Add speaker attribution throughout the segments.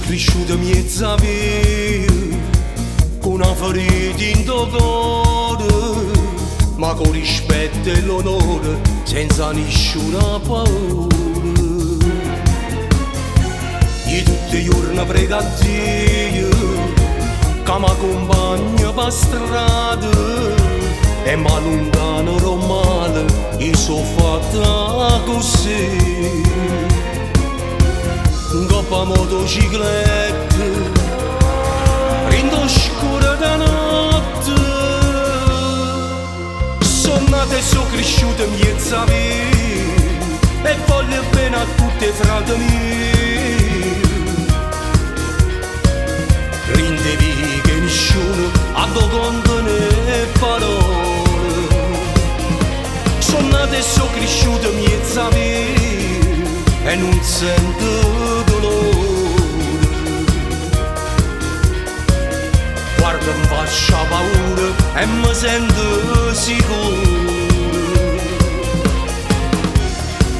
Speaker 1: cresciuto mezza via, con una ferita in tuo cuore, ma con rispetto e l'onore, senza nessuna paura. Io tutti i giorni prego a Dio, che mi accompagna per strada, e mi allontanerò male, io sono fatta così. Coppa motocicletta, rindo scura da notte, sono nata e sono cresciuta mezza via, e voglio bene a tutti i frati miei. Rindevi che nessuno ha do conto né parole, sono nata e sono cresciuta mezza via, e non sento dolore. Guarda, mi faccia paura e mi sento sicuro.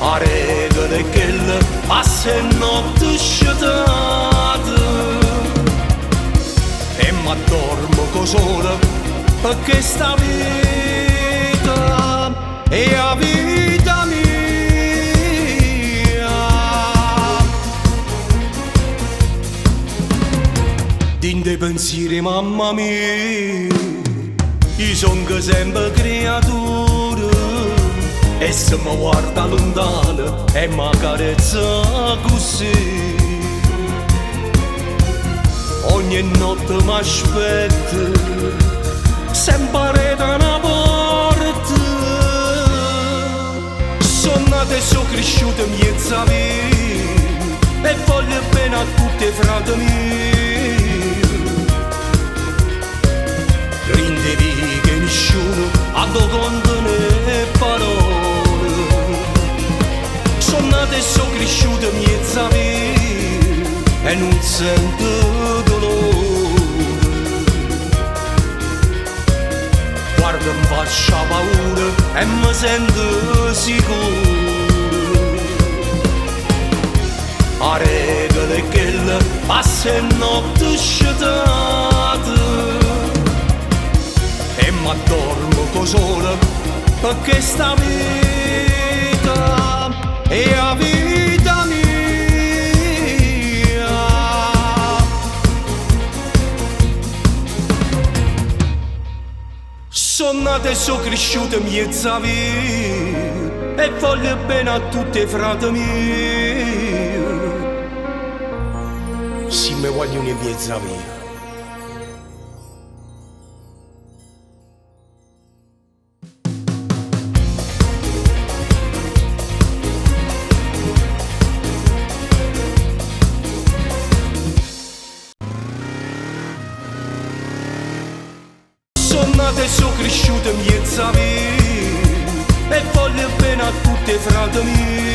Speaker 1: A regola è quella, passa e notte sciatata, e mi addormo con sola, perché sta vita è la vita mia. Dinte pensieri, mamma mia, io son che sempre creatura, e se mi guarda lontano e mi carezza così. Ogni notte mi aspetta, sempre da una porta. Sono nata e sono cresciuta mezza via, e voglio bene a tutti i frati miei. Rindevi che nessuno ha do conto né parole, sono nata e sono cresciuta mezza via, e non sento dolore. Guarda, mi faccia paura e mi sento sicuro. A regola è quella, passa e notte sciatata, e mi addormo con sola, perché sta vita è la vita mia. Sono nata e sono cresciuta mezza via, e voglio bene a tutti i frati miei. Sì, mi vogliono in mezza via. Sono nata e sono cresciuta mezza via, e voglio bene a tutti i frati miei.